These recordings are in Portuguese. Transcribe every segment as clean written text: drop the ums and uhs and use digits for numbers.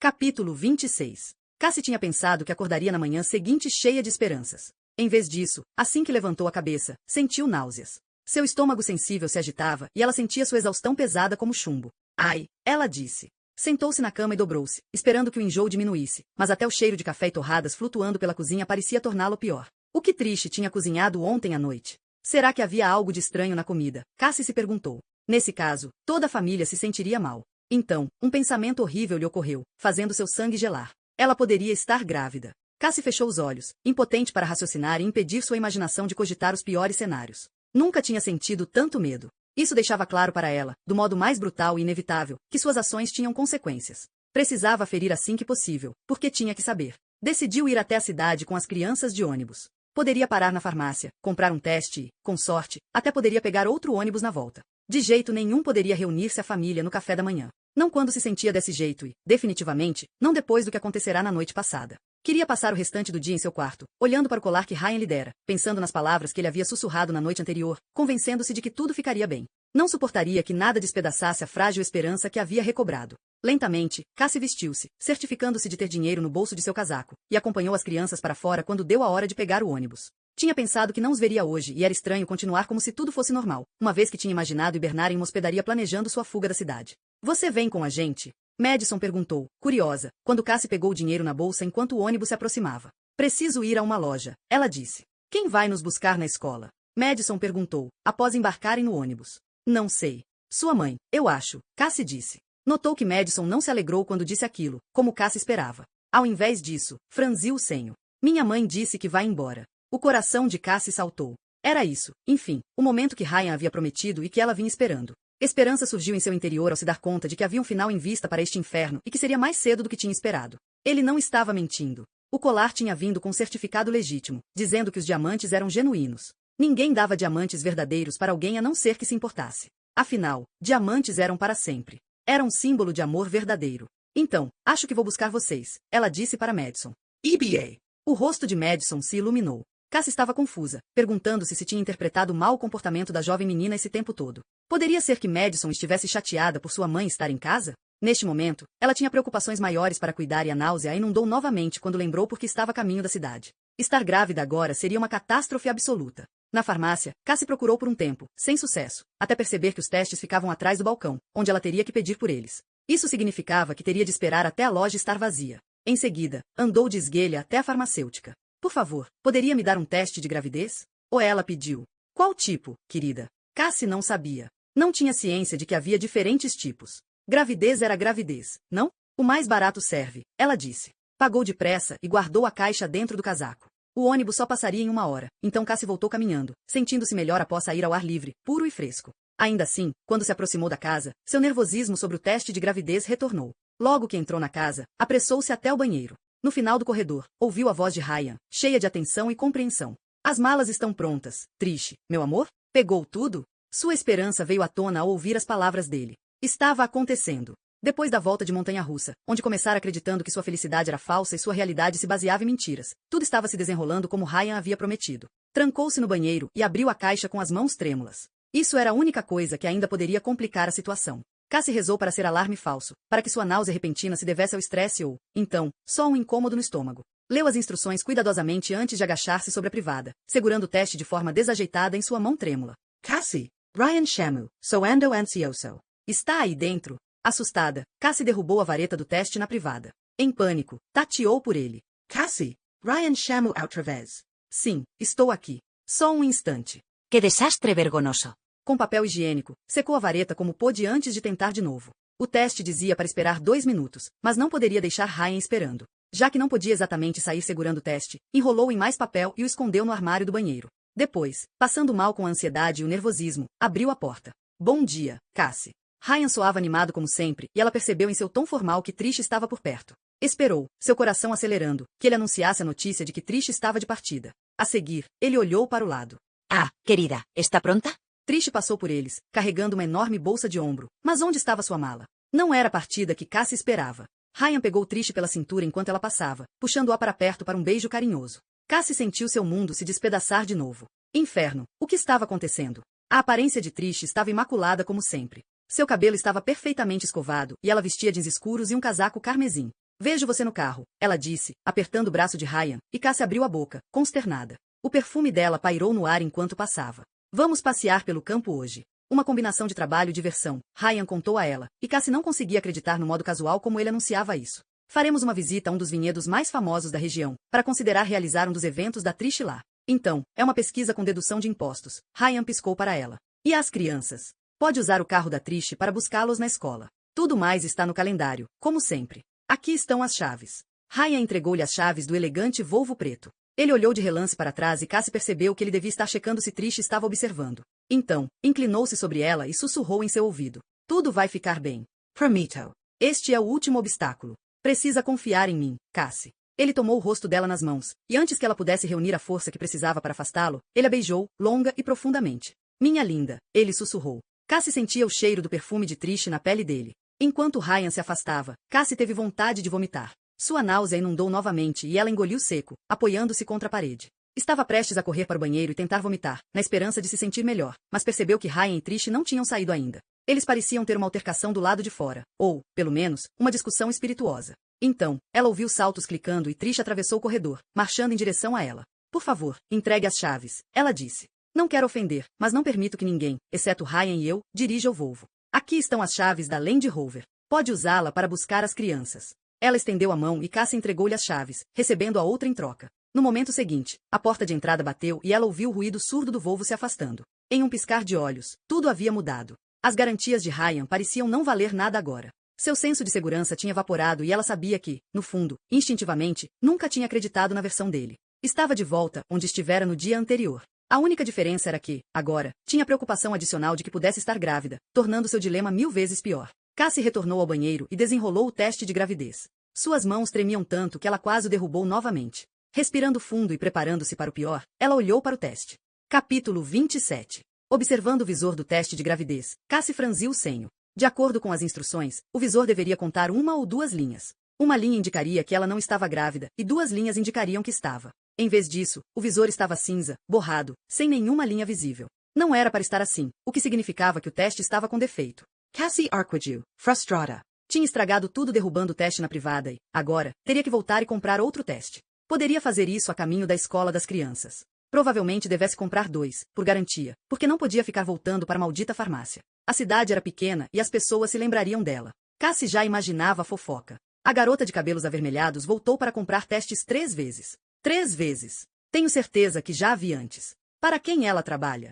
Capítulo 26. Cassie tinha pensado que acordaria na manhã seguinte cheia de esperanças. Em vez disso, assim que levantou a cabeça, sentiu náuseas. Seu estômago sensível se agitava e ela sentia sua exaustão pesada como chumbo. Ai, ela disse. Sentou-se na cama e dobrou-se, esperando que o enjoo diminuísse, mas até o cheiro de café e torradas flutuando pela cozinha parecia torná-lo pior. O que Trish tinha cozinhado ontem à noite? Será que havia algo de estranho na comida? Cassie se perguntou. Nesse caso, toda a família se sentiria mal. Então, um pensamento horrível lhe ocorreu, fazendo seu sangue gelar. Ela poderia estar grávida. Cassie fechou os olhos, impotente para raciocinar e impedir sua imaginação de cogitar os piores cenários. Nunca tinha sentido tanto medo. Isso deixava claro para ela, do modo mais brutal e inevitável, que suas ações tinham consequências. Precisava ferir assim que possível, porque tinha que saber. Decidiu ir até a cidade com as crianças de ônibus. Poderia parar na farmácia, comprar um teste e, com sorte, até poderia pegar outro ônibus na volta. De jeito nenhum poderia reunir-se a família no café da manhã. Não quando se sentia desse jeito e, definitivamente, não depois do que acontecerá na noite passada. Queria passar o restante do dia em seu quarto, olhando para o colar que Ryan lhe dera, pensando nas palavras que ele havia sussurrado na noite anterior, convencendo-se de que tudo ficaria bem. Não suportaria que nada despedaçasse a frágil esperança que havia recobrado. Lentamente, Cassie vestiu-se, certificando-se de ter dinheiro no bolso de seu casaco, e acompanhou as crianças para fora quando deu a hora de pegar o ônibus. Tinha pensado que não os veria hoje e era estranho continuar como se tudo fosse normal, uma vez que tinha imaginado hibernar em uma hospedaria planejando sua fuga da cidade. Você vem com a gente? Madison perguntou, curiosa, quando Cassie pegou o dinheiro na bolsa enquanto o ônibus se aproximava. Preciso ir a uma loja, ela disse. Quem vai nos buscar na escola? Madison perguntou, após embarcarem no ônibus. Não sei. Sua mãe, eu acho, Cassie disse. Notou que Madison não se alegrou quando disse aquilo, como Cassie esperava. Ao invés disso, franziu o senho. Minha mãe disse que vai embora. O coração de Cassie saltou. Era isso, enfim, o momento que Ryan havia prometido e que ela vinha esperando. Esperança surgiu em seu interior ao se dar conta de que havia um final em vista para este inferno e que seria mais cedo do que tinha esperado. Ele não estava mentindo. O colar tinha vindo com certificado legítimo, dizendo que os diamantes eram genuínos. Ninguém dava diamantes verdadeiros para alguém a não ser que se importasse. Afinal, diamantes eram para sempre. Era um símbolo de amor verdadeiro. Então, acho que vou buscar vocês, ela disse para Madison. EBA. O rosto de Madison se iluminou. Cassie estava confusa, perguntando-se se tinha interpretado mal o comportamento da jovem menina esse tempo todo. Poderia ser que Madison estivesse chateada por sua mãe estar em casa? Neste momento, ela tinha preocupações maiores para cuidar e a náusea a inundou novamente quando lembrou por que estava a caminho da cidade. Estar grávida agora seria uma catástrofe absoluta. Na farmácia, Cassie procurou por um tempo, sem sucesso, até perceber que os testes ficavam atrás do balcão, onde ela teria que pedir por eles. Isso significava que teria de esperar até a loja estar vazia. Em seguida, andou de esguelha até a farmacêutica. Por favor, poderia me dar um teste de gravidez? Ou ela pediu. Qual tipo, querida? Cassie não sabia. Não tinha ciência de que havia diferentes tipos. Gravidez era gravidez, não? O mais barato serve, ela disse. Pagou depressa e guardou a caixa dentro do casaco. O ônibus só passaria em 1 hora, então Cassie voltou caminhando, sentindo-se melhor após sair ao ar livre, puro e fresco. Ainda assim, quando se aproximou da casa, seu nervosismo sobre o teste de gravidez retornou. Logo que entrou na casa, apressou-se até o banheiro. No final do corredor, ouviu a voz de Ryan, cheia de atenção e compreensão. As malas estão prontas, Trish, meu amor? Pegou tudo? Sua esperança veio à tona ao ouvir as palavras dele. Estava acontecendo. Depois da volta de montanha-russa, onde começara acreditando que sua felicidade era falsa e sua realidade se baseava em mentiras, tudo estava se desenrolando como Ryan havia prometido. Trancou-se no banheiro e abriu a caixa com as mãos trêmulas. Isso era a única coisa que ainda poderia complicar a situação. Cassie rezou para ser alarme falso, para que sua náusea repentina se devesse ao estresse ou, então, só um incômodo no estômago. Leu as instruções cuidadosamente antes de agachar-se sobre a privada, segurando o teste de forma desajeitada em sua mão trêmula. Cassie, Ryan Shamu, sou ando ansioso. Está aí dentro? Assustada, Cassie derrubou a vareta do teste na privada. Em pânico, tateou por ele. Cassie, Ryan Shamu outra vez. Sim, estou aqui. Só um instante. Que desastre vergonhoso. Com papel higiênico, secou a vareta como pôde antes de tentar de novo. O teste dizia para esperar 2 minutos, mas não poderia deixar Ryan esperando. Já que não podia exatamente sair segurando o teste, enrolou em mais papel e o escondeu no armário do banheiro. Depois, passando mal com a ansiedade e o nervosismo, abriu a porta. Bom dia, Cassie. Ryan soava animado como sempre, e ela percebeu em seu tom formal que Trish estava por perto. Esperou, seu coração acelerando, que ele anunciasse a notícia de que Trish estava de partida. A seguir, ele olhou para o lado. Ah, querida, está pronta? Trish passou por eles, carregando uma enorme bolsa de ombro. Mas onde estava sua mala? Não era a partida que Cassie esperava. Ryan pegou Trish pela cintura enquanto ela passava, puxando-a para perto para um beijo carinhoso. Cassie sentiu seu mundo se despedaçar de novo. Inferno, o que estava acontecendo? A aparência de Trish estava imaculada como sempre. Seu cabelo estava perfeitamente escovado, e ela vestia jeans escuros e um casaco carmesim. Vejo você no carro, ela disse, apertando o braço de Ryan, e Cassie abriu a boca, consternada. O perfume dela pairou no ar enquanto passava. Vamos passear pelo campo hoje. Uma combinação de trabalho e diversão, Ryan contou a ela, e Cassie não conseguia acreditar no modo casual como ele anunciava isso. Faremos uma visita a um dos vinhedos mais famosos da região, para considerar realizar um dos eventos da Trish lá. Então, é uma pesquisa com dedução de impostos. Ryan piscou para ela. E as crianças? Pode usar o carro da Trish para buscá-los na escola. Tudo mais está no calendário, como sempre. Aqui estão as chaves. Ryan entregou-lhe as chaves do elegante Volvo preto. Ele olhou de relance para trás e Cassie percebeu que ele devia estar checando se Trish estava observando. Então, inclinou-se sobre ela e sussurrou em seu ouvido. Tudo vai ficar bem. Prometo. Este é o último obstáculo. Precisa confiar em mim, Cassie. Ele tomou o rosto dela nas mãos, e antes que ela pudesse reunir a força que precisava para afastá-lo, ele a beijou, longa e profundamente. Minha linda, ele sussurrou. Cassie sentia o cheiro do perfume de Trish na pele dele. Enquanto Ryan se afastava, Cassie teve vontade de vomitar. Sua náusea inundou novamente e ela engoliu seco, apoiando-se contra a parede. Estava prestes a correr para o banheiro e tentar vomitar, na esperança de se sentir melhor, mas percebeu que Ryan e Trish não tinham saído ainda. Eles pareciam ter uma altercação do lado de fora, ou, pelo menos, uma discussão espirituosa. Então, ela ouviu saltos clicando e Trish atravessou o corredor, marchando em direção a ela. Por favor, entregue as chaves, ela disse. Não quero ofender, mas não permito que ninguém, exceto Ryan e eu, dirija o Volvo. Aqui estão as chaves da Land Rover. Pode usá-la para buscar as crianças. Ela estendeu a mão e Cassie entregou-lhe as chaves, recebendo a outra em troca. No momento seguinte, a porta de entrada bateu e ela ouviu o ruído surdo do Volvo se afastando. Em um piscar de olhos, tudo havia mudado. As garantias de Ryan pareciam não valer nada agora. Seu senso de segurança tinha evaporado e ela sabia que, no fundo, instintivamente, nunca tinha acreditado na versão dele. Estava de volta onde estivera no dia anterior. A única diferença era que, agora, tinha preocupação adicional de que pudesse estar grávida, tornando seu dilema 1000 vezes pior. Cassie retornou ao banheiro e desenrolou o teste de gravidez. Suas mãos tremiam tanto que ela quase o derrubou novamente. Respirando fundo e preparando-se para o pior, ela olhou para o teste. Capítulo 27. Observando o visor do teste de gravidez, Cassie franziu o senho. De acordo com as instruções, o visor deveria contar 1 ou 2 linhas. Uma linha indicaria que ela não estava grávida, e 2 linhas indicariam que estava. Em vez disso, o visor estava cinza, borrado, sem nenhuma linha visível. Não era para estar assim, o que significava que o teste estava com defeito. Cassie Arquadew, frustrada. Tinha estragado tudo derrubando o teste na privada e, agora, teria que voltar e comprar outro teste. Poderia fazer isso a caminho da escola das crianças. Provavelmente devesse comprar 2, por garantia, porque não podia ficar voltando para a maldita farmácia. A cidade era pequena e as pessoas se lembrariam dela. Cassie já imaginava a fofoca. A garota de cabelos avermelhados voltou para comprar testes 3 vezes. 3 vezes. Tenho certeza que já a vi antes. Para quem ela trabalha?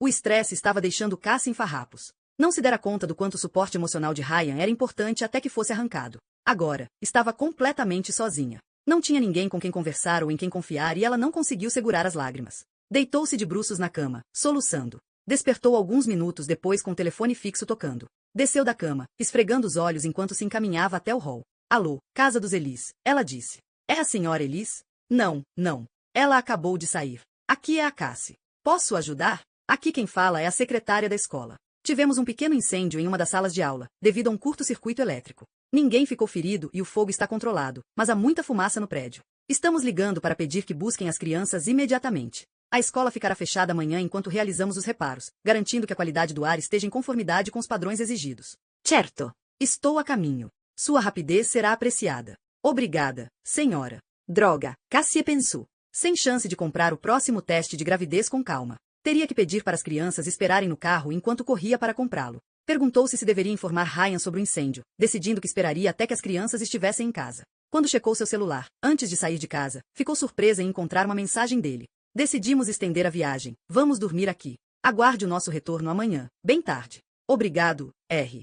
O estresse estava deixando Cassie em farrapos. Não se dera conta do quanto o suporte emocional de Ryan era importante até que fosse arrancado. Agora, estava completamente sozinha. Não tinha ninguém com quem conversar ou em quem confiar e ela não conseguiu segurar as lágrimas. Deitou-se de bruços na cama, soluçando. Despertou alguns minutos depois com o telefone fixo tocando. Desceu da cama, esfregando os olhos enquanto se encaminhava até o hall. Alô, casa dos Elis, ela disse. É a senhora Elis? Não, não. Ela acabou de sair. Aqui é a Cassie. Posso ajudar? Aqui quem fala é a secretária da escola. Tivemos um pequeno incêndio em uma das salas de aula, devido a um curto-circuito elétrico. Ninguém ficou ferido e o fogo está controlado, mas há muita fumaça no prédio. Estamos ligando para pedir que busquem as crianças imediatamente. A escola ficará fechada amanhã enquanto realizamos os reparos, garantindo que a qualidade do ar esteja em conformidade com os padrões exigidos. Certo. Estou a caminho. Sua rapidez será apreciada. Obrigada, senhora. Droga, Cassie pensou. Sem chance de comprar o próximo teste de gravidez com calma. Teria que pedir para as crianças esperarem no carro enquanto corria para comprá-lo. Perguntou-se se deveria informar Ryan sobre o incêndio, decidindo que esperaria até que as crianças estivessem em casa. Quando checou seu celular, antes de sair de casa, ficou surpresa em encontrar uma mensagem dele. Decidimos estender a viagem. Vamos dormir aqui. Aguarde o nosso retorno amanhã, bem tarde. Obrigado, R.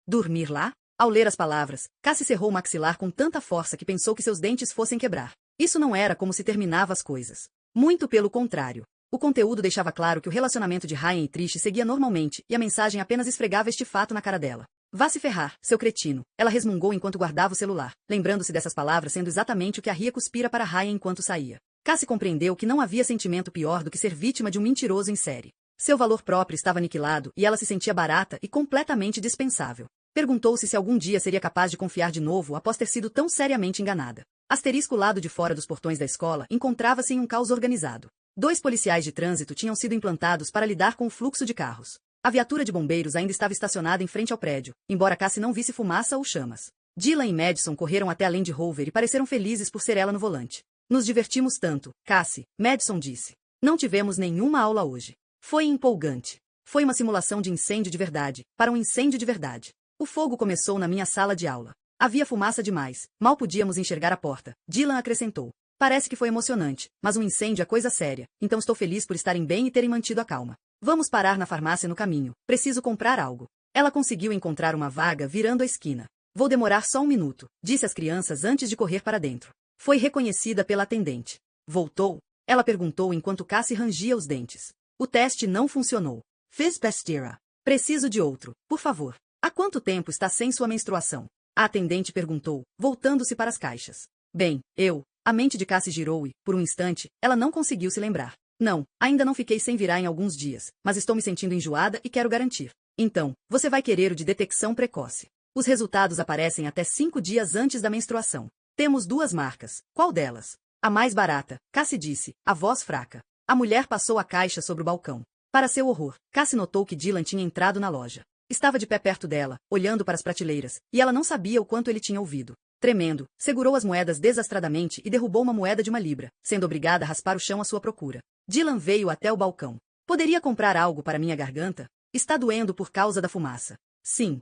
Dormir lá? Ao ler as palavras, Cassie cerrou o maxilar com tanta força que pensou que seus dentes fossem quebrar. Isso não era como se terminava as coisas. Muito pelo contrário. O conteúdo deixava claro que o relacionamento de Ryan e Trish seguia normalmente, e a mensagem apenas esfregava este fato na cara dela. Vá se ferrar, seu cretino. Ela resmungou enquanto guardava o celular, lembrando-se dessas palavras sendo exatamente o que a ria cuspira para Ryan enquanto saía. Cassie compreendeu que não havia sentimento pior do que ser vítima de um mentiroso em série. Seu valor próprio estava aniquilado e ela se sentia barata e completamente dispensável. Perguntou-se se algum dia seria capaz de confiar de novo após ter sido tão seriamente enganada. Asterisco lado de fora dos portões da escola encontrava-se em um caos organizado. 2 policiais de trânsito tinham sido implantados para lidar com o fluxo de carros. A viatura de bombeiros ainda estava estacionada em frente ao prédio, embora Cassie não visse fumaça ou chamas. Dylan e Madison correram até a Land Rover e pareceram felizes por ser ela no volante. Nos divertimos tanto, Cassie, Madison disse. Não tivemos nenhuma aula hoje. Foi empolgante. Foi uma simulação de incêndio de verdade, para um incêndio de verdade. O fogo começou na minha sala de aula. Havia fumaça demais, mal podíamos enxergar a porta. Dylan acrescentou. Parece que foi emocionante, mas um incêndio é coisa séria, então estou feliz por estarem bem e terem mantido a calma. Vamos parar na farmácia no caminho, preciso comprar algo. Ela conseguiu encontrar uma vaga virando a esquina. Vou demorar só um minuto, disse às crianças antes de correr para dentro. Foi reconhecida pela atendente. Voltou? Ela perguntou enquanto Cassie rangia os dentes. O teste não funcionou. Fiz besteira. Preciso de outro, por favor. Há quanto tempo está sem sua menstruação? A atendente perguntou, voltando-se para as caixas. Bem, A mente de Cassie girou e, por um instante, ela não conseguiu se lembrar. Não, ainda não fiquei sem virar em alguns dias, mas estou me sentindo enjoada e quero garantir. Então, você vai querer o de detecção precoce. Os resultados aparecem até 5 dias antes da menstruação. Temos 2 marcas. Qual delas? A mais barata, Cassie disse, a voz fraca. A mulher passou a caixa sobre o balcão. Para seu horror, Cassie notou que Dylan tinha entrado na loja. Estava de pé perto dela, olhando para as prateleiras, e ela não sabia o quanto ele tinha ouvido. Tremendo, segurou as moedas desastradamente e derrubou uma moeda de 1 libra, sendo obrigada a raspar o chão à sua procura. Dylan veio até o balcão. Poderia comprar algo para minha garganta? Está doendo por causa da fumaça. Sim,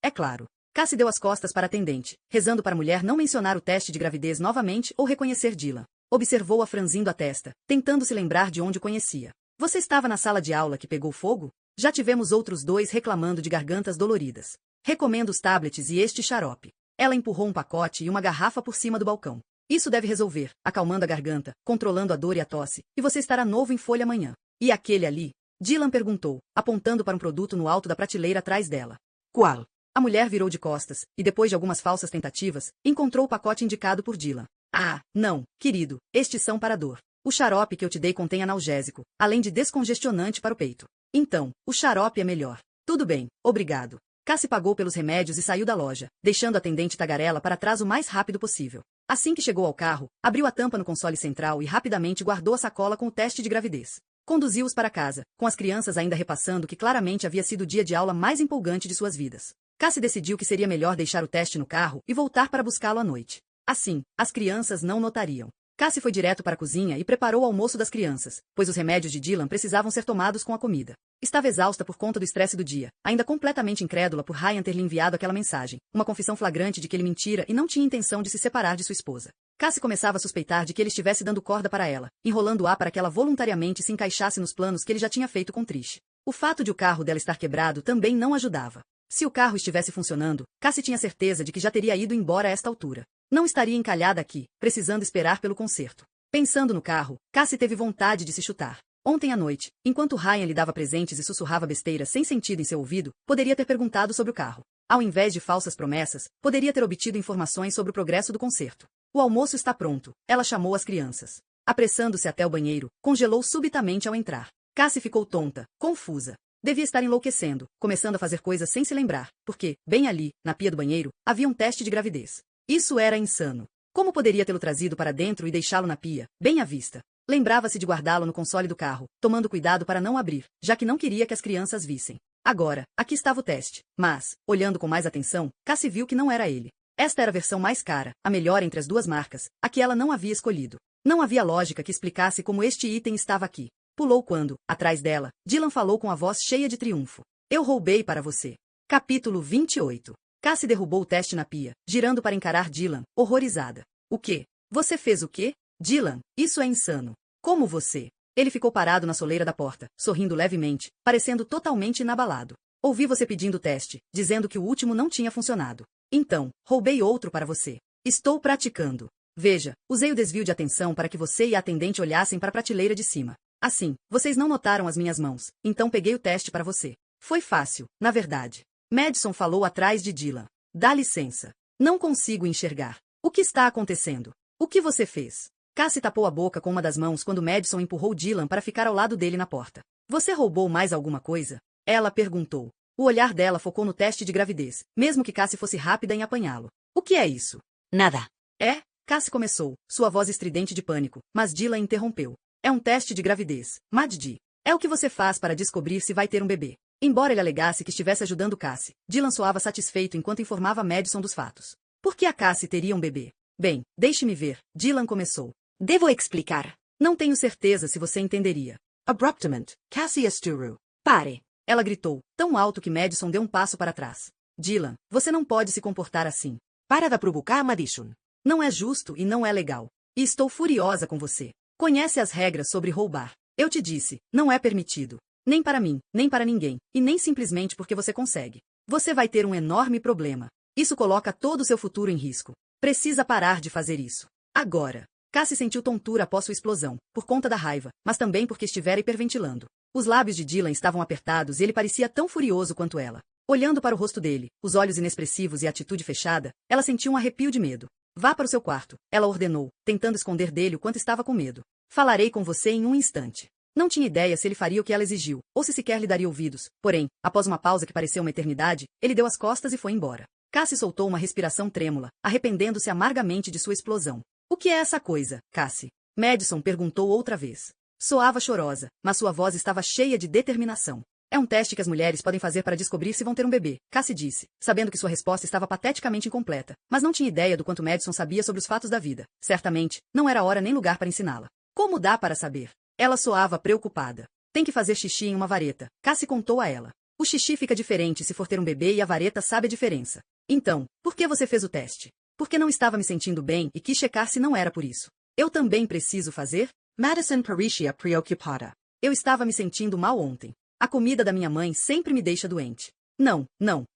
é claro. Cassie deu as costas para a atendente, rezando para a mulher não mencionar o teste de gravidez novamente ou reconhecer Dylan. Observou-a franzindo a testa, tentando se lembrar de onde o conhecia. Você estava na sala de aula que pegou fogo? Já tivemos outros 2 reclamando de gargantas doloridas. Recomendo os tablets e este xarope. Ela empurrou um pacote e uma garrafa por cima do balcão. Isso deve resolver, acalmando a garganta, controlando a dor e a tosse, e você estará novo em folha amanhã. E aquele ali? Dylan perguntou, apontando para um produto no alto da prateleira atrás dela. Qual? A mulher virou de costas, e depois de algumas falsas tentativas, encontrou o pacote indicado por Dylan. Ah, não, querido, estes são para dor. O xarope que eu te dei contém analgésico, além de descongestionante para o peito. Então, o xarope é melhor. Tudo bem, obrigado. Cassie pagou pelos remédios e saiu da loja, deixando a atendente tagarela para trás o mais rápido possível. Assim que chegou ao carro, abriu a tampa no console central e rapidamente guardou a sacola com o teste de gravidez. Conduziu-os para casa, com as crianças ainda repassando que claramente havia sido o dia de aula mais empolgante de suas vidas. Cassie decidiu que seria melhor deixar o teste no carro e voltar para buscá-lo à noite. Assim, as crianças não notariam. Cassie foi direto para a cozinha e preparou o almoço das crianças, pois os remédios de Dylan precisavam ser tomados com a comida. Estava exausta por conta do estresse do dia, ainda completamente incrédula por Ryan ter lhe enviado aquela mensagem, uma confissão flagrante de que ele mentira e não tinha intenção de se separar de sua esposa. Cassie começava a suspeitar de que ele estivesse dando corda para ela, enrolando-a para que ela voluntariamente se encaixasse nos planos que ele já tinha feito com Trish. O fato de o carro dela estar quebrado também não ajudava. Se o carro estivesse funcionando, Cassie tinha certeza de que já teria ido embora a esta altura. Não estaria encalhada aqui, precisando esperar pelo conserto. Pensando no carro, Cassie teve vontade de se chutar. Ontem à noite, enquanto Ryan lhe dava presentes e sussurrava besteiras sem sentido em seu ouvido, poderia ter perguntado sobre o carro. Ao invés de falsas promessas, poderia ter obtido informações sobre o progresso do conserto. O almoço está pronto, ela chamou as crianças. Apressando-se até o banheiro, congelou subitamente ao entrar. Cassie ficou tonta, confusa. Devia estar enlouquecendo, começando a fazer coisas sem se lembrar, porque, bem ali, na pia do banheiro, havia um teste de gravidez. Isso era insano. Como poderia tê-lo trazido para dentro e deixá-lo na pia, bem à vista? Lembrava-se de guardá-lo no console do carro, tomando cuidado para não abrir, já que não queria que as crianças vissem. Agora, aqui estava o teste, mas, olhando com mais atenção, Cassie viu que não era ele. Esta era a versão mais cara, a melhor entre as 2 marcas, a que ela não havia escolhido. Não havia lógica que explicasse como este item estava aqui. Pulou quando, atrás dela, Dylan falou com a voz cheia de triunfo. Eu roubei para você. Capítulo 28. Cassie derrubou o teste na pia, girando para encarar Dylan, horrorizada. O quê? Você fez o quê? Dylan, isso é insano. Como você? Ele ficou parado na soleira da porta, sorrindo levemente, parecendo totalmente inabalado. Ouvi você pedindo o teste, dizendo que o último não tinha funcionado. Então, roubei outro para você. Estou praticando. Veja, usei o desvio de atenção para que você e a atendente olhassem para a prateleira de cima. Assim, vocês não notaram as minhas mãos, então peguei o teste para você. Foi fácil, na verdade. Madison falou atrás de Dylan. Dá licença. Não consigo enxergar. O que está acontecendo? O que você fez? Cassie tapou a boca com uma das mãos quando Madison empurrou Dylan para ficar ao lado dele na porta. Você roubou mais alguma coisa? Ela perguntou. O olhar dela focou no teste de gravidez, mesmo que Cassie fosse rápida em apanhá-lo. O que é isso? Nada. É? Cassie começou, sua voz estridente de pânico, mas Dylan interrompeu. É um teste de gravidez, Maddi. É o que você faz para descobrir se vai ter um bebê. Embora ele alegasse que estivesse ajudando Cassie, Dylan soava satisfeito enquanto informava Madison dos fatos. Por que a Cassie teria um bebê? Bem, deixe-me ver, Dylan começou. Devo explicar. Não tenho certeza se você entenderia. Abruptament, Cassie Esturu. Pare. Ela gritou, tão alto que Madison deu um passo para trás. Dylan, você não pode se comportar assim. Para de provocar, Madison. Não é justo e não é legal. E estou furiosa com você. Conhece as regras sobre roubar. Eu te disse, não é permitido. Nem para mim, nem para ninguém, e nem simplesmente porque você consegue. Você vai ter um enorme problema. Isso coloca todo o seu futuro em risco. Precisa parar de fazer isso. Agora. Cassie sentiu tontura após sua explosão, por conta da raiva, mas também porque estivera hiperventilando. Os lábios de Dylan estavam apertados e ele parecia tão furioso quanto ela. Olhando para o rosto dele, os olhos inexpressivos e a atitude fechada, ela sentiu um arrepio de medo. Vá para o seu quarto, ela ordenou, tentando esconder dele o quanto estava com medo. Falarei com você em um instante. Não tinha ideia se ele faria o que ela exigiu, ou se sequer lhe daria ouvidos. Porém, após uma pausa que pareceu uma eternidade, ele deu as costas e foi embora. Cassie soltou uma respiração trêmula, arrependendo-se amargamente de sua explosão. O que é essa coisa, Cassie? Madison perguntou outra vez. Soava chorosa, mas sua voz estava cheia de determinação. É um teste que as mulheres podem fazer para descobrir se vão ter um bebê, Cassie disse, sabendo que sua resposta estava pateticamente incompleta, mas não tinha ideia do quanto Madison sabia sobre os fatos da vida. Certamente, não era hora nem lugar para ensiná-la. Como dá para saber? Ela soava preocupada. Tem que fazer xixi em uma vareta, Cassie contou a ela. O xixi fica diferente se for ter um bebê e a vareta sabe a diferença. Então, por que você fez o teste? Porque não estava me sentindo bem e quis checar se não era por isso. Eu também preciso fazer? Madison parecia preocupada. Eu estava me sentindo mal ontem. A comida da minha mãe sempre me deixa doente. Não,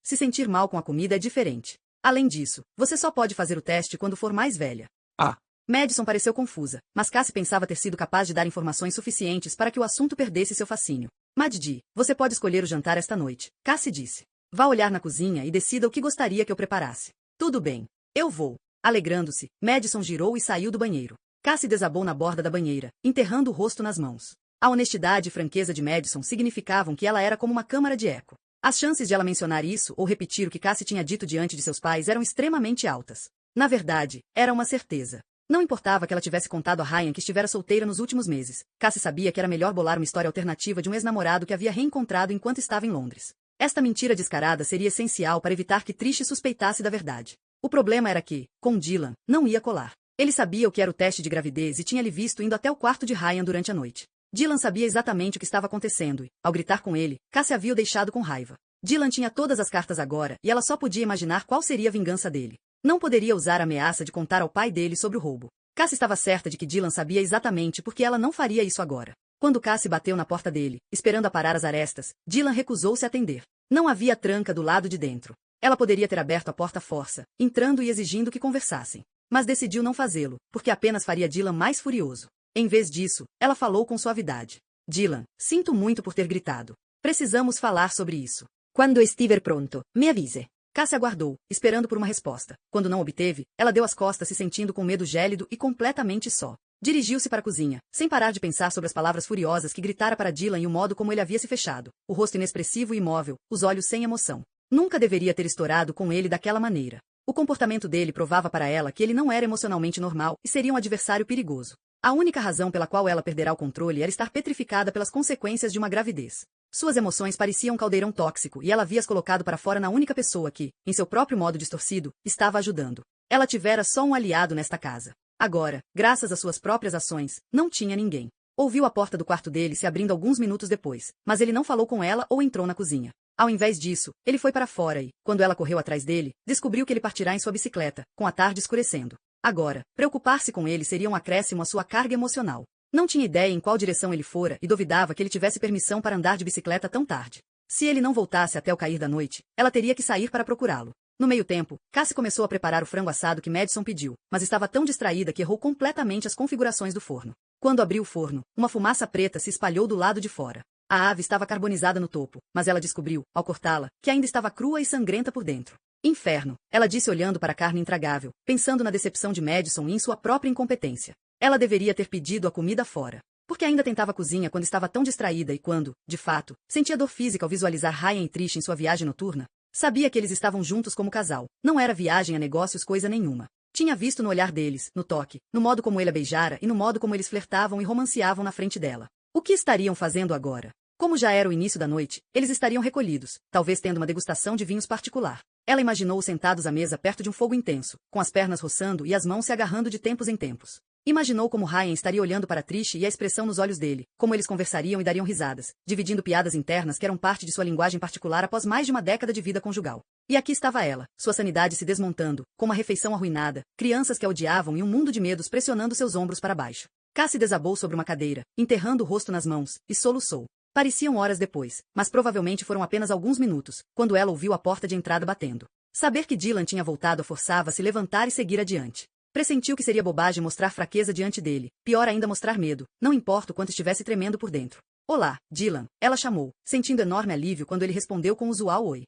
se sentir mal com a comida é diferente. Além disso, você só pode fazer o teste quando for mais velha. Ah. Madison pareceu confusa, mas Cassie pensava ter sido capaz de dar informações suficientes para que o assunto perdesse seu fascínio. Maddi, você pode escolher o jantar esta noite, Cassie disse. Vá olhar na cozinha e decida o que gostaria que eu preparasse. Tudo bem. Eu vou. Alegrando-se, Madison girou e saiu do banheiro. Cassie desabou na borda da banheira, enterrando o rosto nas mãos. A honestidade e franqueza de Madison significavam que ela era como uma câmara de eco. As chances de ela mencionar isso ou repetir o que Cassie tinha dito diante de seus pais eram extremamente altas. Na verdade, era uma certeza. Não importava que ela tivesse contado a Ryan que estivera solteira nos últimos meses. Cassie sabia que era melhor bolar uma história alternativa de um ex-namorado que havia reencontrado enquanto estava em Londres. Esta mentira descarada seria essencial para evitar que Trish suspeitasse da verdade. O problema era que, com Dylan, não ia colar. Ele sabia o que era o teste de gravidez e tinha lhe visto indo até o quarto de Ryan durante a noite. Dylan sabia exatamente o que estava acontecendo e, ao gritar com ele, Cassie havia o deixado com raiva. Dylan tinha todas as cartas agora e ela só podia imaginar qual seria a vingança dele. Não poderia usar a ameaça de contar ao pai dele sobre o roubo. Cassie estava certa de que Dylan sabia exatamente porque ela não faria isso agora. Quando Cassie bateu na porta dele, esperando aparar as arestas, Dylan recusou-se a atender. Não havia tranca do lado de dentro. Ela poderia ter aberto a porta à força, entrando e exigindo que conversassem. Mas decidiu não fazê-lo, porque apenas faria Dylan mais furioso. Em vez disso, ela falou com suavidade. Dylan, sinto muito por ter gritado. Precisamos falar sobre isso. Quando estiver pronto, me avise. Cassie aguardou, esperando por uma resposta. Quando não obteve, ela deu as costas se sentindo com medo gélido e completamente só. Dirigiu-se para a cozinha, sem parar de pensar sobre as palavras furiosas que gritara para Dylan e o modo como ele havia se fechado. O rosto inexpressivo e imóvel, os olhos sem emoção. Nunca deveria ter estourado com ele daquela maneira. O comportamento dele provava para ela que ele não era emocionalmente normal e seria um adversário perigoso. A única razão pela qual ela perderá o controle era estar petrificada pelas consequências de uma gravidez. Suas emoções pareciam um caldeirão tóxico e ela havia as colocado para fora na única pessoa que, em seu próprio modo distorcido, estava ajudando. Ela tivera só um aliado nesta casa. Agora, graças às suas próprias ações, não tinha ninguém. Ouviu a porta do quarto dele se abrindo alguns minutos depois, mas ele não falou com ela ou entrou na cozinha. Ao invés disso, ele foi para fora e, quando ela correu atrás dele, descobriu que ele partirá em sua bicicleta, com a tarde escurecendo. Agora, preocupar-se com ele seria um acréscimo à sua carga emocional. Não tinha ideia em qual direção ele fora e duvidava que ele tivesse permissão para andar de bicicleta tão tarde. Se ele não voltasse até o cair da noite, ela teria que sair para procurá-lo. No meio tempo, Cassie começou a preparar o frango assado que Madison pediu, mas estava tão distraída que errou completamente as configurações do forno. Quando abriu o forno, uma fumaça preta se espalhou do lado de fora. A ave estava carbonizada no topo, mas ela descobriu, ao cortá-la, que ainda estava crua e sangrenta por dentro. Inferno, ela disse olhando para a carne intragável, pensando na decepção de Madison e em sua própria incompetência. Ela deveria ter pedido a comida fora. Porque ainda tentava a cozinha quando estava tão distraída e quando, de fato, sentia dor física ao visualizar Ryan e Trish em sua viagem noturna. Sabia que eles estavam juntos como casal. Não era viagem a negócios coisa nenhuma. Tinha visto no olhar deles, no toque, no modo como ele a beijara e no modo como eles flertavam e romanceavam na frente dela. O que estariam fazendo agora? Como já era o início da noite, eles estariam recolhidos, talvez tendo uma degustação de vinhos particular. Ela imaginou-os sentados à mesa perto de um fogo intenso, com as pernas roçando e as mãos se agarrando de tempos em tempos. Imaginou como Ryan estaria olhando para Trish e a expressão nos olhos dele, como eles conversariam e dariam risadas, dividindo piadas internas que eram parte de sua linguagem particular após mais de uma década de vida conjugal. E aqui estava ela, sua sanidade se desmontando, com uma refeição arruinada, crianças que a odiavam e um mundo de medos pressionando seus ombros para baixo. Cassie desabou sobre uma cadeira, enterrando o rosto nas mãos, e soluçou. Pareciam horas depois, mas provavelmente foram apenas alguns minutos, quando ela ouviu a porta de entrada batendo. Saber que Dylan tinha voltado a forçava a se levantar e seguir adiante. Pressentiu que seria bobagem mostrar fraqueza diante dele, pior ainda mostrar medo, não importa o quanto estivesse tremendo por dentro. Olá, Dylan, ela chamou, sentindo enorme alívio quando ele respondeu com o usual oi.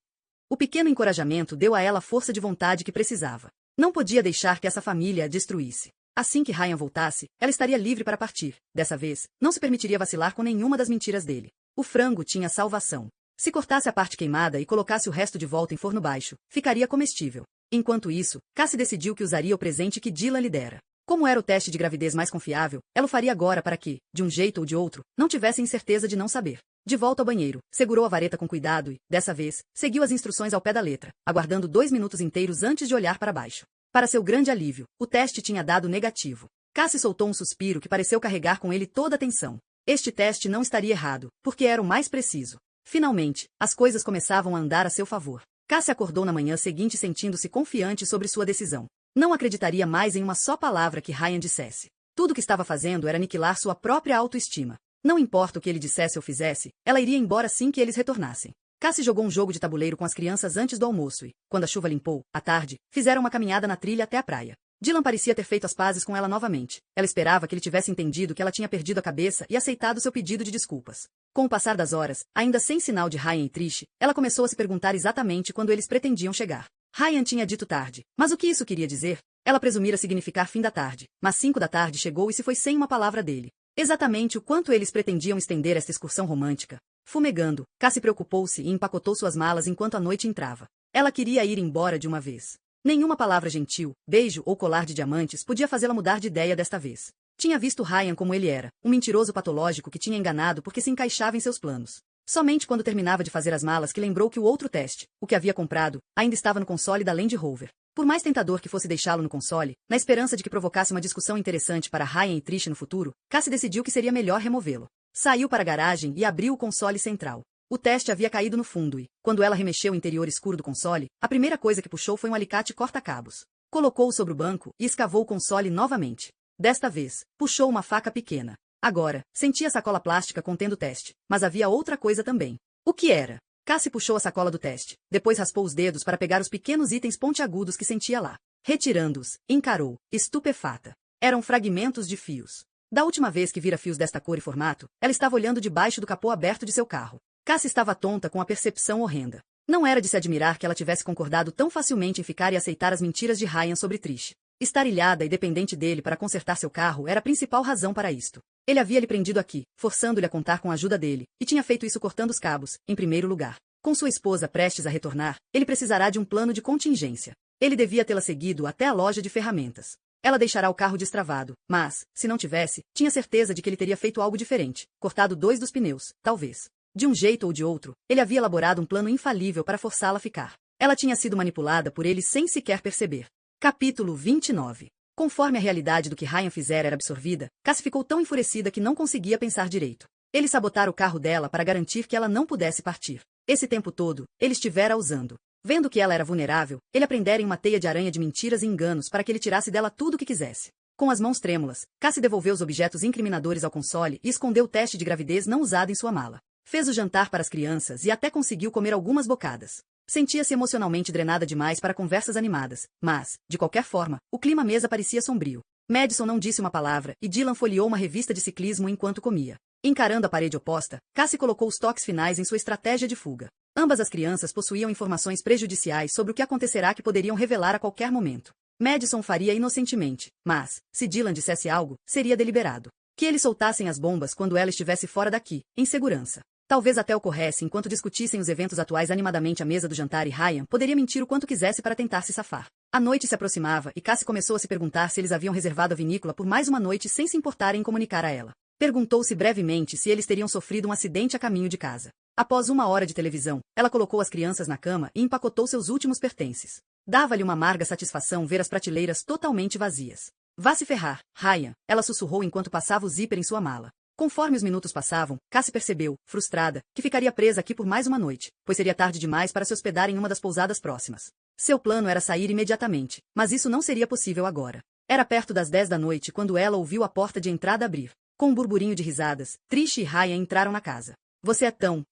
O pequeno encorajamento deu a ela a força de vontade que precisava. Não podia deixar que essa família a destruísse. Assim que Ryan voltasse, ela estaria livre para partir. Dessa vez, não se permitiria vacilar com nenhuma das mentiras dele. O frango tinha salvação. Se cortasse a parte queimada e colocasse o resto de volta em forno baixo, ficaria comestível. Enquanto isso, Cassie decidiu que usaria o presente que Dylan lhe dera. Como era o teste de gravidez mais confiável, ela o faria agora para que, de um jeito ou de outro, não tivessem certeza de não saber. De volta ao banheiro, segurou a vareta com cuidado e, dessa vez, seguiu as instruções ao pé da letra, aguardando 2 minutos inteiros antes de olhar para baixo. Para seu grande alívio, o teste tinha dado negativo. Cassie soltou um suspiro que pareceu carregar com ele toda a tensão. Este teste não estaria errado, porque era o mais preciso. Finalmente, as coisas começavam a andar a seu favor. Cassie acordou na manhã seguinte sentindo-se confiante sobre sua decisão. Não acreditaria mais em uma só palavra que Ryan dissesse. Tudo o que estava fazendo era aniquilar sua própria autoestima. Não importa o que ele dissesse ou fizesse, ela iria embora assim que eles retornassem. Cassie jogou um jogo de tabuleiro com as crianças antes do almoço e, quando a chuva limpou, à tarde, fizeram uma caminhada na trilha até a praia. Dylan parecia ter feito as pazes com ela novamente. Ela esperava que ele tivesse entendido que ela tinha perdido a cabeça e aceitado seu pedido de desculpas. Com o passar das horas, ainda sem sinal de Ryan e Trish, ela começou a se perguntar exatamente quando eles pretendiam chegar. Ryan tinha dito tarde, mas o que isso queria dizer? Ela presumira significar fim da tarde, mas 5 da tarde chegou e se foi sem uma palavra dele. Exatamente o quanto eles pretendiam estender esta excursão romântica. Fumegando, Cassie preocupou-se e empacotou suas malas enquanto a noite entrava. Ela queria ir embora de uma vez. Nenhuma palavra gentil, beijo ou colar de diamantes podia fazê-la mudar de ideia desta vez. Tinha visto Ryan como ele era, um mentiroso patológico que tinha enganado porque se encaixava em seus planos. Somente quando terminava de fazer as malas que lembrou que o outro teste, o que havia comprado, ainda estava no console da Land Rover. Por mais tentador que fosse deixá-lo no console, na esperança de que provocasse uma discussão interessante para Ryan e Trish no futuro, Cassie decidiu que seria melhor removê-lo. Saiu para a garagem e abriu o console central. O teste havia caído no fundo e, quando ela remexeu o interior escuro do console, a primeira coisa que puxou foi um alicate corta-cabos. Colocou-o sobre o banco e escavou o console novamente. Desta vez, puxou uma faca pequena. Agora, sentia a sacola plástica contendo o teste, mas havia outra coisa também. O que era? Cassie puxou a sacola do teste, depois raspou os dedos para pegar os pequenos itens pontiagudos que sentia lá. Retirando-os, encarou, estupefata. Eram fragmentos de fios. Da última vez que vira fios desta cor e formato, ela estava olhando debaixo do capô aberto de seu carro. Cassie estava tonta com a percepção horrenda. Não era de se admirar que ela tivesse concordado tão facilmente em ficar e aceitar as mentiras de Ryan sobre Trish. Estar ilhada e dependente dele para consertar seu carro era a principal razão para isto. Ele havia lhe prendido aqui, forçando-lhe a contar com a ajuda dele, e tinha feito isso cortando os cabos, em primeiro lugar. Com sua esposa prestes a retornar, ele precisará de um plano de contingência. Ele devia tê-la seguido até a loja de ferramentas. Ela deixará o carro destravado, mas, se não tivesse, tinha certeza de que ele teria feito algo diferente, cortado 2 dos pneus, talvez. De um jeito ou de outro, ele havia elaborado um plano infalível para forçá-la a ficar. Ela tinha sido manipulada por ele sem sequer perceber. Capítulo 29. Conforme a realidade do que Ryan fizera era absorvida, Cassie ficou tão enfurecida que não conseguia pensar direito. Ele sabotara o carro dela para garantir que ela não pudesse partir. Esse tempo todo, ele estivera a usando. Vendo que ela era vulnerável, ele aprendera em uma teia de aranha de mentiras e enganos para que ele tirasse dela tudo o que quisesse. Com as mãos trêmulas, Cassie devolveu os objetos incriminadores ao console e escondeu o teste de gravidez não usado em sua mala. Fez o jantar para as crianças e até conseguiu comer algumas bocadas. Sentia-se emocionalmente drenada demais para conversas animadas, mas, de qualquer forma, o clima à mesa parecia sombrio. Madison não disse uma palavra e Dylan folheou uma revista de ciclismo enquanto comia. Encarando a parede oposta, Cassie colocou os toques finais em sua estratégia de fuga. Ambas as crianças possuíam informações prejudiciais sobre o que acontecerá que poderiam revelar a qualquer momento. Madison faria inocentemente, mas, se Dylan dissesse algo, seria deliberado. Que eles soltassem as bombas quando ela estivesse fora daqui, em segurança. Talvez até ocorresse enquanto discutissem os eventos atuais animadamente à mesa do jantar e Ryan poderia mentir o quanto quisesse para tentar se safar. A noite se aproximava e Cassie começou a se perguntar se eles haviam reservado a vinícola por mais uma noite sem se importarem em comunicar a ela. Perguntou-se brevemente se eles teriam sofrido um acidente a caminho de casa. Após 1 hora de televisão, ela colocou as crianças na cama e empacotou seus últimos pertences. Dava-lhe uma amarga satisfação ver as prateleiras totalmente vazias. Vá se ferrar, Ryan, ela sussurrou enquanto passava o zíper em sua mala. Conforme os minutos passavam, Cassie percebeu, frustrada, que ficaria presa aqui por mais uma noite, pois seria tarde demais para se hospedar em uma das pousadas próximas. Seu plano era sair imediatamente, mas isso não seria possível agora. Era perto das 10 da noite quando ela ouviu a porta de entrada abrir. Com um burburinho de risadas, Trish e Ryan entraram na casa. Você é tão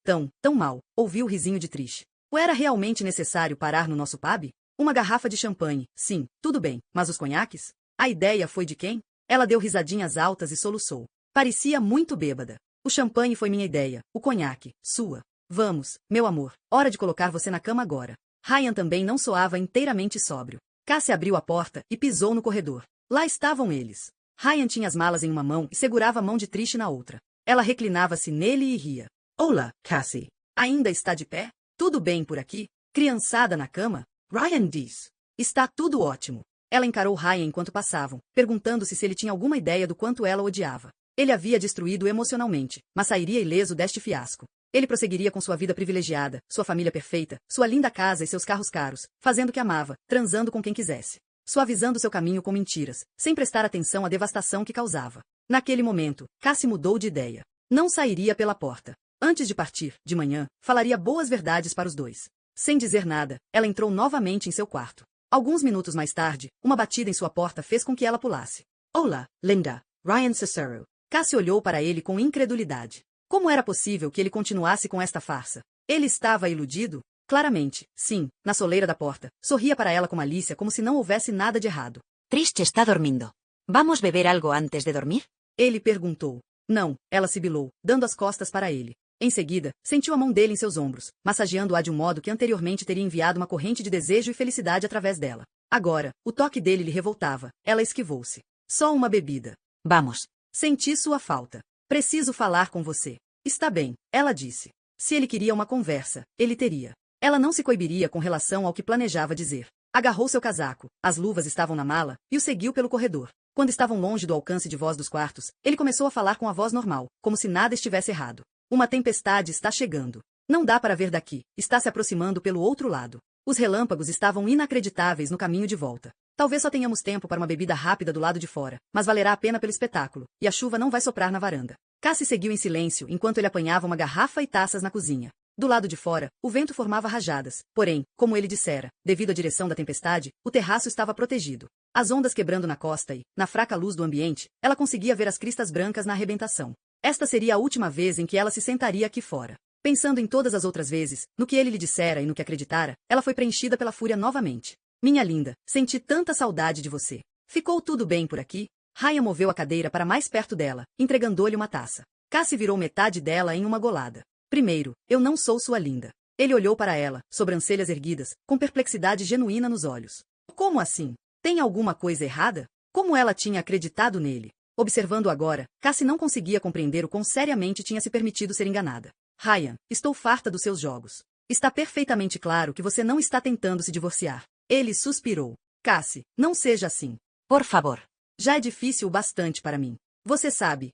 mal, ouviu o risinho de Trish. Ou era realmente necessário parar no nosso pub? Uma garrafa de champanhe, sim, tudo bem, mas os conhaques? A ideia foi de quem? Ela deu risadinhas altas e soluçou. Parecia muito bêbada. O champanhe foi minha ideia, o conhaque, sua. Vamos, meu amor, hora de colocar você na cama agora. Ryan também não soava inteiramente sóbrio. Cassie abriu a porta e pisou no corredor. Lá estavam eles. Ryan tinha as malas em uma mão e segurava a mão de Trish na outra. Ela reclinava-se nele e ria. Hola, Cassie. Ainda está de pé? Tudo bem por aqui? Criançada na cama? Ryan diz. Está tudo ótimo. Ela encarou Ryan enquanto passavam, perguntando-se se ele tinha alguma ideia do quanto ela o odiava. Ele havia destruído emocionalmente, mas sairia ileso deste fiasco. Ele prosseguiria com sua vida privilegiada, sua família perfeita, sua linda casa e seus carros caros, fazendo o que amava, transando com quem quisesse. Suavizando seu caminho com mentiras, sem prestar atenção à devastação que causava. Naquele momento, Cassie mudou de ideia. Não sairia pela porta. Antes de partir, de manhã, falaria boas verdades para os dois. Sem dizer nada, ela entrou novamente em seu quarto. Alguns minutos mais tarde, uma batida em sua porta fez com que ela pulasse. Hola, Linda. Ryan Cicero. Cassie olhou para ele com incredulidade. Como era possível que ele continuasse com esta farsa? Ele estava iludido? Claramente, sim, na soleira da porta. Sorria para ela com malícia como se não houvesse nada de errado. Trish está dormindo. Vamos beber algo antes de dormir? Ele perguntou. Não, ela sibilou, dando as costas para ele. Em seguida, sentiu a mão dele em seus ombros, massageando-a de um modo que anteriormente teria enviado uma corrente de desejo e felicidade através dela. Agora, o toque dele lhe revoltava. Ela esquivou-se. Só uma bebida. Vamos. Senti sua falta. Preciso falar com você. Está bem, ela disse. Se ele queria uma conversa, ele teria. Ela não se coibiria com relação ao que planejava dizer. Agarrou seu casaco, as luvas estavam na mala, e o seguiu pelo corredor. Quando estavam longe do alcance de voz dos quartos, ele começou a falar com a voz normal, como se nada estivesse errado. Uma tempestade está chegando. Não dá para ver daqui, está se aproximando pelo outro lado. Os relâmpagos estavam inacreditáveis no caminho de volta. Talvez só tenhamos tempo para uma bebida rápida do lado de fora, mas valerá a pena pelo espetáculo, e a chuva não vai soprar na varanda. Cassie seguiu em silêncio enquanto ele apanhava uma garrafa e taças na cozinha. Do lado de fora, o vento formava rajadas, porém, como ele dissera, devido à direção da tempestade, o terraço estava protegido. As ondas quebrando na costa e, na fraca luz do ambiente, ela conseguia ver as cristas brancas na arrebentação. Esta seria a última vez em que ela se sentaria aqui fora. Pensando em todas as outras vezes, no que ele lhe dissera e no que acreditara, ela foi preenchida pela fúria novamente. Minha linda, senti tanta saudade de você. Ficou tudo bem por aqui? Ryan moveu a cadeira para mais perto dela, entregando-lhe uma taça. Cassie virou metade dela em uma golada. Primeiro, eu não sou sua linda. Ele olhou para ela, sobrancelhas erguidas, com perplexidade genuína nos olhos. Como assim? Tem alguma coisa errada? Como ela tinha acreditado nele? Observando agora, Cassie não conseguia compreender o quão seriamente tinha se permitido ser enganada. Ryan, estou farta dos seus jogos. Está perfeitamente claro que você não está tentando se divorciar. Ele suspirou. Cassie, não seja assim. Por favor. Já é difícil o bastante para mim. Você sabe.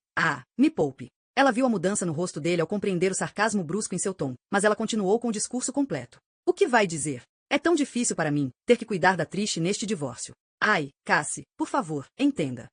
Me poupe. Ela viu a mudança no rosto dele ao compreender o sarcasmo brusco em seu tom, mas ela continuou com o discurso completo. O que vai dizer? É tão difícil para mim, ter que cuidar da Trish neste divórcio. Ai, Cassie, por favor, entenda.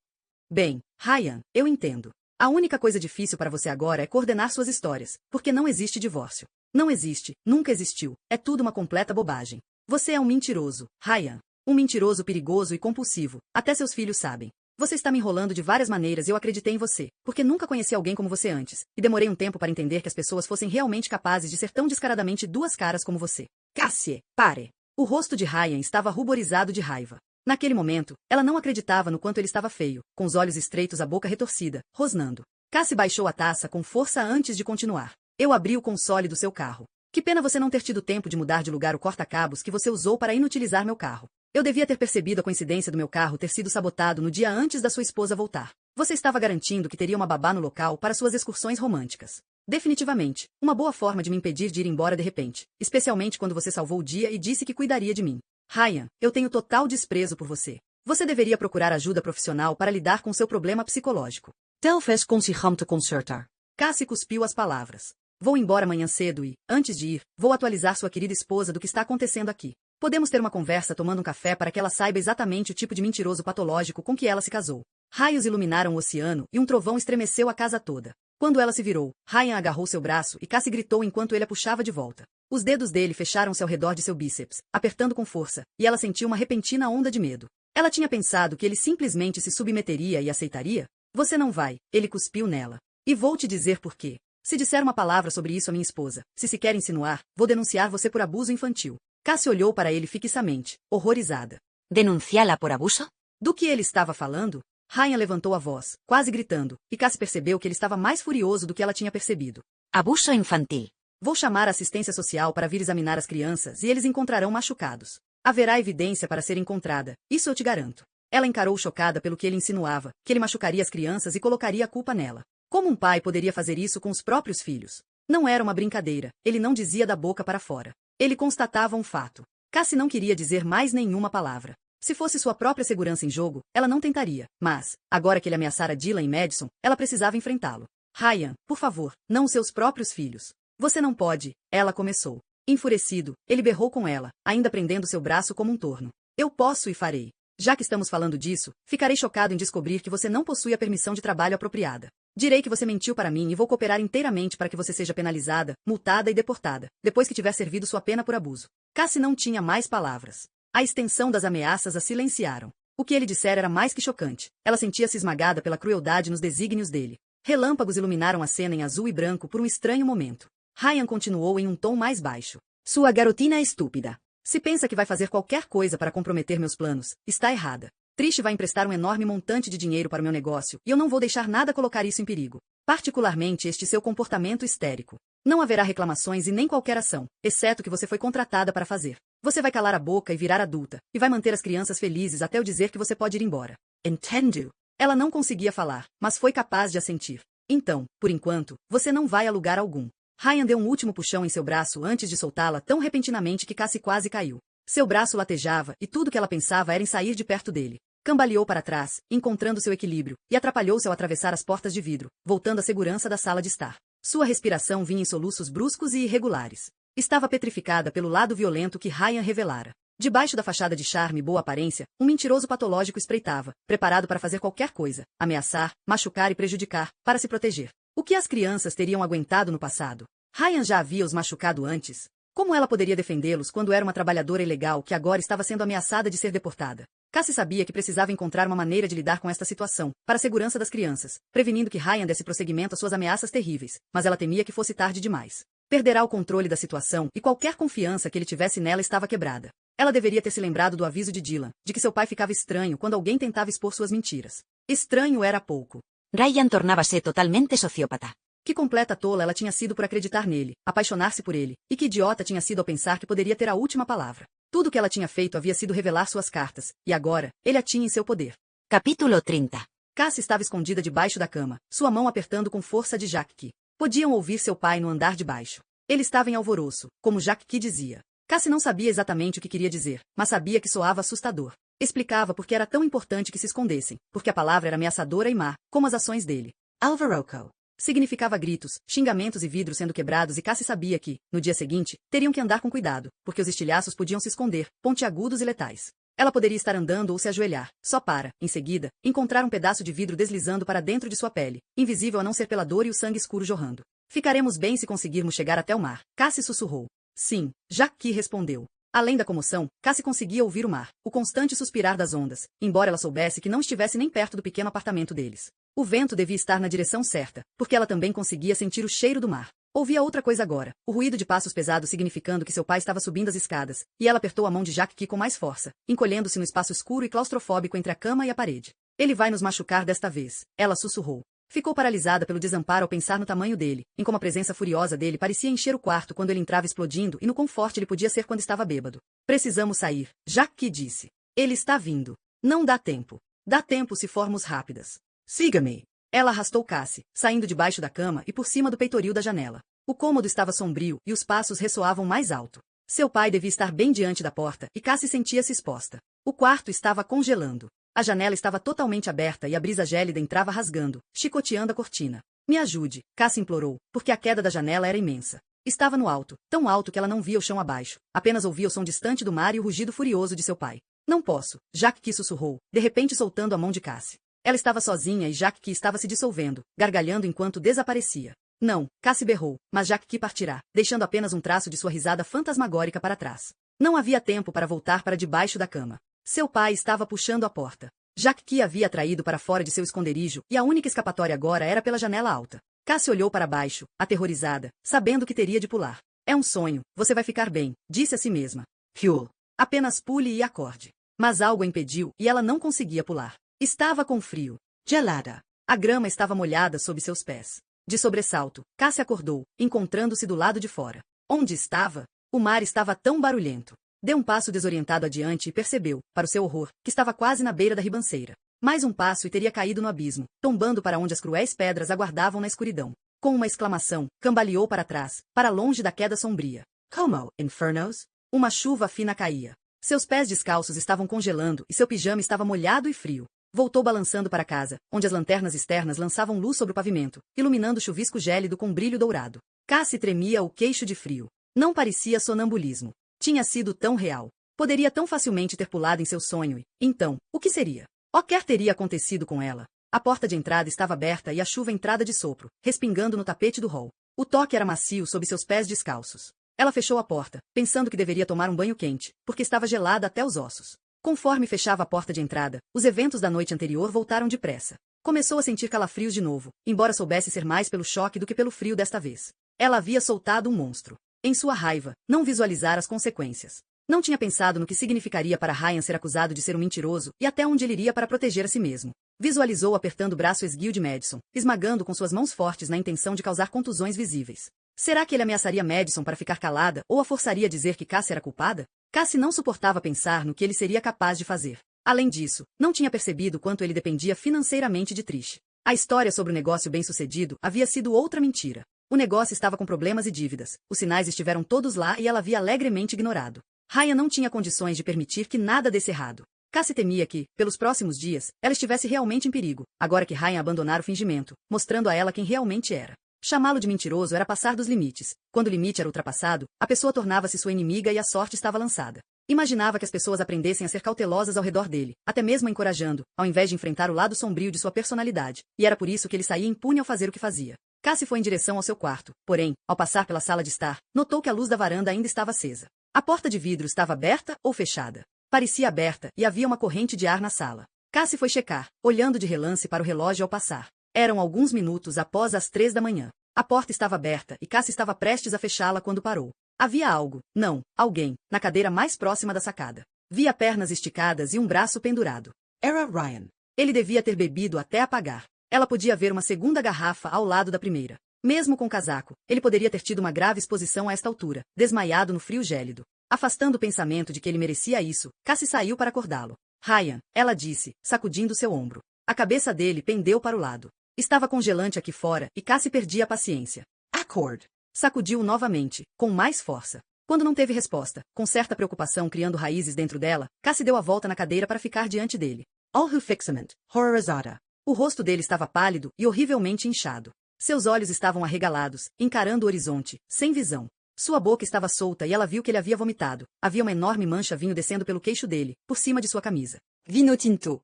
Bem, Ryan, eu entendo. A única coisa difícil para você agora é coordenar suas histórias, porque não existe divórcio. Não existe, nunca existiu, é tudo uma completa bobagem. Você é um mentiroso, Ryan. Um mentiroso perigoso e compulsivo, até seus filhos sabem. Você está me enrolando de várias maneiras e eu acreditei em você, porque nunca conheci alguém como você antes, e demorei um tempo para entender que as pessoas fossem realmente capazes de ser tão descaradamente duas caras como você. Cassie, pare! O rosto de Ryan estava ruborizado de raiva. Naquele momento, ela não acreditava no quanto ele estava feio, com os olhos estreitos, a boca retorcida, rosnando. Cassie baixou a taça com força antes de continuar. Eu abri o console do seu carro. Que pena você não ter tido tempo de mudar de lugar o corta-cabos que você usou para inutilizar meu carro. Eu devia ter percebido a coincidência do meu carro ter sido sabotado no dia antes da sua esposa voltar. Você estava garantindo que teria uma babá no local para suas excursões românticas. Definitivamente, uma boa forma de me impedir de ir embora de repente, especialmente quando você salvou o dia e disse que cuidaria de mim. Ryan, eu tenho total desprezo por você. Você deveria procurar ajuda profissional para lidar com seu problema psicológico. Talvez consigamos te consertar. Cassie cuspiu as palavras. Vou embora amanhã cedo e, antes de ir, vou atualizar sua querida esposa do que está acontecendo aqui. Podemos ter uma conversa tomando um café para que ela saiba exatamente o tipo de mentiroso patológico com que ela se casou. Raios iluminaram o oceano e um trovão estremeceu a casa toda. Quando ela se virou, Ryan agarrou seu braço e Cassie gritou enquanto ele a puxava de volta. Os dedos dele fecharam-se ao redor de seu bíceps, apertando com força, e ela sentiu uma repentina onda de medo. Ela tinha pensado que ele simplesmente se submeteria e aceitaria? Você não vai, ele cuspiu nela. E vou te dizer por quê. Se disser uma palavra sobre isso à minha esposa, se se quer insinuar, vou denunciar você por abuso infantil. Cassie olhou para ele fixamente, horrorizada. ¿Denunciala por abuso? Do que ele estava falando? Ryan levantou a voz, quase gritando, e Cassie percebeu que ele estava mais furioso do que ela tinha percebido. Abuso infantil. Vou chamar a assistência social para vir examinar as crianças e eles encontrarão machucados. Haverá evidência para ser encontrada, isso eu te garanto. Ela encarou chocada pelo que ele insinuava, que ele machucaria as crianças e colocaria a culpa nela. Como um pai poderia fazer isso com os próprios filhos? Não era uma brincadeira, ele não dizia da boca para fora. Ele constatava um fato. Cassie não queria dizer mais nenhuma palavra. Se fosse sua própria segurança em jogo, ela não tentaria, mas, agora que ele ameaçara Dylan e Madison, ela precisava enfrentá-lo. Ryan, por favor, não os seus próprios filhos. Você não pode, ela começou. Enfurecido, ele berrou com ela, ainda prendendo seu braço como um torno. Eu posso e farei. Já que estamos falando disso, ficarei chocado em descobrir que você não possui a permissão de trabalho apropriada. Direi que você mentiu para mim e vou cooperar inteiramente para que você seja penalizada, multada e deportada, depois que tiver servido sua pena por abuso. Cassie não tinha mais palavras. A extensão das ameaças a silenciaram. O que ele dissera era mais que chocante. Ela sentia-se esmagada pela crueldade nos desígnios dele. Relâmpagos iluminaram a cena em azul e branco por um estranho momento. Ryan continuou em um tom mais baixo. Sua garotina é estúpida. Se pensa que vai fazer qualquer coisa para comprometer meus planos, está errada. Trish vai emprestar um enorme montante de dinheiro para o meu negócio e eu não vou deixar nada colocar isso em perigo. Particularmente este seu comportamento histérico. Não haverá reclamações e nem qualquer ação, exceto que você foi contratada para fazer. Você vai calar a boca e virar adulta, e vai manter as crianças felizes até eu dizer que você pode ir embora. Entendo? Ela não conseguia falar, mas foi capaz de assentir. Então, por enquanto, você não vai a lugar algum. Ryan deu um último puxão em seu braço antes de soltá-la tão repentinamente que Cassie quase caiu. Seu braço latejava e tudo que ela pensava era em sair de perto dele. Cambaleou para trás, encontrando seu equilíbrio, e atrapalhou-se ao atravessar as portas de vidro, voltando à segurança da sala de estar. Sua respiração vinha em soluços bruscos e irregulares. Estava petrificada pelo lado violento que Ryan revelara. Debaixo da fachada de charme e boa aparência, um mentiroso patológico espreitava, preparado para fazer qualquer coisa, ameaçar, machucar e prejudicar, para se proteger. O que as crianças teriam aguentado no passado? Ryan já havia os machucado antes. Como ela poderia defendê-los quando era uma trabalhadora ilegal que agora estava sendo ameaçada de ser deportada? Cassie sabia que precisava encontrar uma maneira de lidar com esta situação, para a segurança das crianças, prevenindo que Ryan desse prosseguimento às suas ameaças terríveis, mas ela temia que fosse tarde demais. Perderá o controle da situação e qualquer confiança que ele tivesse nela estava quebrada. Ela deveria ter se lembrado do aviso de Dylan, de que seu pai ficava estranho quando alguém tentava expor suas mentiras. Estranho era pouco. Ryan tornava-se totalmente sociópata. Que completa tola ela tinha sido por acreditar nele, apaixonar-se por ele, e que idiota tinha sido ao pensar que poderia ter a última palavra. Tudo o que ela tinha feito havia sido revelar suas cartas, e agora, ele a tinha em seu poder. Capítulo 30. Cassie estava escondida debaixo da cama, sua mão apertando com força de Jacques. Podiam ouvir seu pai no andar de baixo. Ele estava em alvoroço, como Jacques dizia. Cassie não sabia exatamente o que queria dizer, mas sabia que soava assustador. Explicava por que era tão importante que se escondessem, porque a palavra era ameaçadora e má, como as ações dele. Alvoroco. Significava gritos, xingamentos e vidros sendo quebrados e Cassie sabia que, no dia seguinte, teriam que andar com cuidado, porque os estilhaços podiam se esconder, pontiagudos e letais. Ela poderia estar andando ou se ajoelhar, só para, em seguida, encontrar um pedaço de vidro deslizando para dentro de sua pele, invisível a não ser pela dor e o sangue escuro jorrando. Ficaremos bem se conseguirmos chegar até o mar, Cassie sussurrou. Sim, Jacques respondeu. Além da comoção, Cassie conseguia ouvir o mar, o constante suspirar das ondas, embora ela soubesse que não estivesse nem perto do pequeno apartamento deles. O vento devia estar na direção certa, porque ela também conseguia sentir o cheiro do mar. Ouvia outra coisa agora, o ruído de passos pesados significando que seu pai estava subindo as escadas, e ela apertou a mão de Jacques com mais força, encolhendo-se no espaço escuro e claustrofóbico entre a cama e a parede. Ele vai nos machucar desta vez, ela sussurrou. Ficou paralisada pelo desamparo ao pensar no tamanho dele, em como a presença furiosa dele parecia encher o quarto quando ele entrava explodindo e no quão forte ele podia ser quando estava bêbado. Precisamos sair, Jacques disse. Ele está vindo. Não dá tempo. Dá tempo se formos rápidas. Siga-me. Ela arrastou Cassie, saindo debaixo da cama e por cima do peitoril da janela. O cômodo estava sombrio e os passos ressoavam mais alto. Seu pai devia estar bem diante da porta e Cassie sentia-se exposta. O quarto estava congelando. A janela estava totalmente aberta e a brisa gélida entrava rasgando, chicoteando a cortina. Me ajude, Cassie implorou, porque a queda da janela era imensa. Estava no alto, tão alto que ela não via o chão abaixo, apenas ouvia o som distante do mar e o rugido furioso de seu pai. Não posso, Jacques sussurrou, de repente soltando a mão de Cassie. Ela estava sozinha e Jacques estava se dissolvendo, gargalhando enquanto desaparecia. Não, Cassie berrou, mas Jacques partirá, deixando apenas um traço de sua risada fantasmagórica para trás. Não havia tempo para voltar para debaixo da cama. Seu pai estava puxando a porta. Jacques havia traído para fora de seu esconderijo e a única escapatória agora era pela janela alta. Cassie olhou para baixo, aterrorizada, sabendo que teria de pular. É um sonho, você vai ficar bem, disse a si mesma. Fuel. Apenas pule e acorde. Mas algo a impediu e ela não conseguia pular. Estava com frio. Gelada. A grama estava molhada sob seus pés. De sobressalto, Cassie acordou, encontrando-se do lado de fora. Onde estava? O mar estava tão barulhento. Deu um passo desorientado adiante e percebeu, para o seu horror, que estava quase na beira da ribanceira. Mais um passo e teria caído no abismo, tombando para onde as cruéis pedras aguardavam na escuridão. Com uma exclamação, cambaleou para trás, para longe da queda sombria. Como, infernos? Uma chuva fina caía. Seus pés descalços estavam congelando e seu pijama estava molhado e frio. Voltou balançando para casa, onde as lanternas externas lançavam luz sobre o pavimento, iluminando o chuvisco gélido com brilho dourado. Cassie tremia o queixo de frio. Não parecia sonambulismo. Tinha sido tão real. Poderia tão facilmente ter pulado em seu sonho e, então, o que seria? O que teria acontecido com ela? A porta de entrada estava aberta e a chuva entrada de sopro, respingando no tapete do hall. O toque era macio sob seus pés descalços. Ela fechou a porta, pensando que deveria tomar um banho quente, porque estava gelada até os ossos. Conforme fechava a porta de entrada, os eventos da noite anterior voltaram depressa. Começou a sentir calafrios de novo, embora soubesse ser mais pelo choque do que pelo frio desta vez. Ela havia soltado um monstro. Em sua raiva, não visualizara as consequências. Não tinha pensado no que significaria para Ryan ser acusado de ser um mentiroso e até onde ele iria para proteger a si mesmo. Visualizou apertando o braço esguio de Madison, esmagando com suas mãos fortes na intenção de causar contusões visíveis. Será que ele ameaçaria Madison para ficar calada ou a forçaria a dizer que Cassie era culpada? Cassie não suportava pensar no que ele seria capaz de fazer. Além disso, não tinha percebido quanto ele dependia financeiramente de Trish. A história sobre o negócio bem-sucedido havia sido outra mentira. O negócio estava com problemas e dívidas. Os sinais estiveram todos lá e ela havia alegremente ignorado. Ryan não tinha condições de permitir que nada desse errado. Cassie temia que, pelos próximos dias, ela estivesse realmente em perigo, agora que Ryan abandonara o fingimento, mostrando a ela quem realmente era. Chamá-lo de mentiroso era passar dos limites. Quando o limite era ultrapassado, a pessoa tornava-se sua inimiga e a sorte estava lançada. Imaginava que as pessoas aprendessem a ser cautelosas ao redor dele, até mesmo a encorajando, ao invés de enfrentar o lado sombrio de sua personalidade, e era por isso que ele saía impune ao fazer o que fazia. Cassie foi em direção ao seu quarto, porém, ao passar pela sala de estar, notou que a luz da varanda ainda estava acesa. A porta de vidro estava aberta ou fechada? Parecia aberta e havia uma corrente de ar na sala. Cassie foi checar, olhando de relance para o relógio ao passar. Eram alguns minutos após as 3 da manhã. A porta estava aberta e Cassie estava prestes a fechá-la quando parou. Havia algo, não, alguém, na cadeira mais próxima da sacada. Via pernas esticadas e um braço pendurado. Era Ryan. Ele devia ter bebido até apagar. Ela podia ver uma segunda garrafa ao lado da primeira. Mesmo com casaco, ele poderia ter tido uma grave exposição a esta altura, desmaiado no frio gélido. Afastando o pensamento de que ele merecia isso, Cassie saiu para acordá-lo. Ryan, ela disse, sacudindo seu ombro. A cabeça dele pendeu para o lado. Estava congelante aqui fora e Cassie perdia a paciência. Accord. Sacudiu-o novamente, com mais força. Quando não teve resposta, com certa preocupação criando raízes dentro dela, Cassie deu a volta na cadeira para ficar diante dele. All who fixament, horrorizada. O rosto dele estava pálido e horrivelmente inchado. Seus olhos estavam arregalados, encarando o horizonte, sem visão. Sua boca estava solta e ela viu que ele havia vomitado. Havia uma enorme mancha vinho descendo pelo queixo dele, por cima de sua camisa. Vino tinto.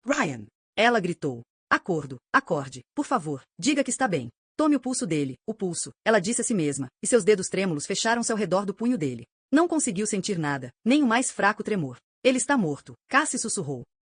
Ryan. Ela gritou. Acordo, acorde, por favor, diga que está bem. Tome o pulso dele, o pulso, ela disse a si mesma, e seus dedos trêmulos fecharam-se ao redor do punho dele. Não conseguiu sentir nada, nem o mais fraco tremor. Ele está morto, Cassie sussurrou.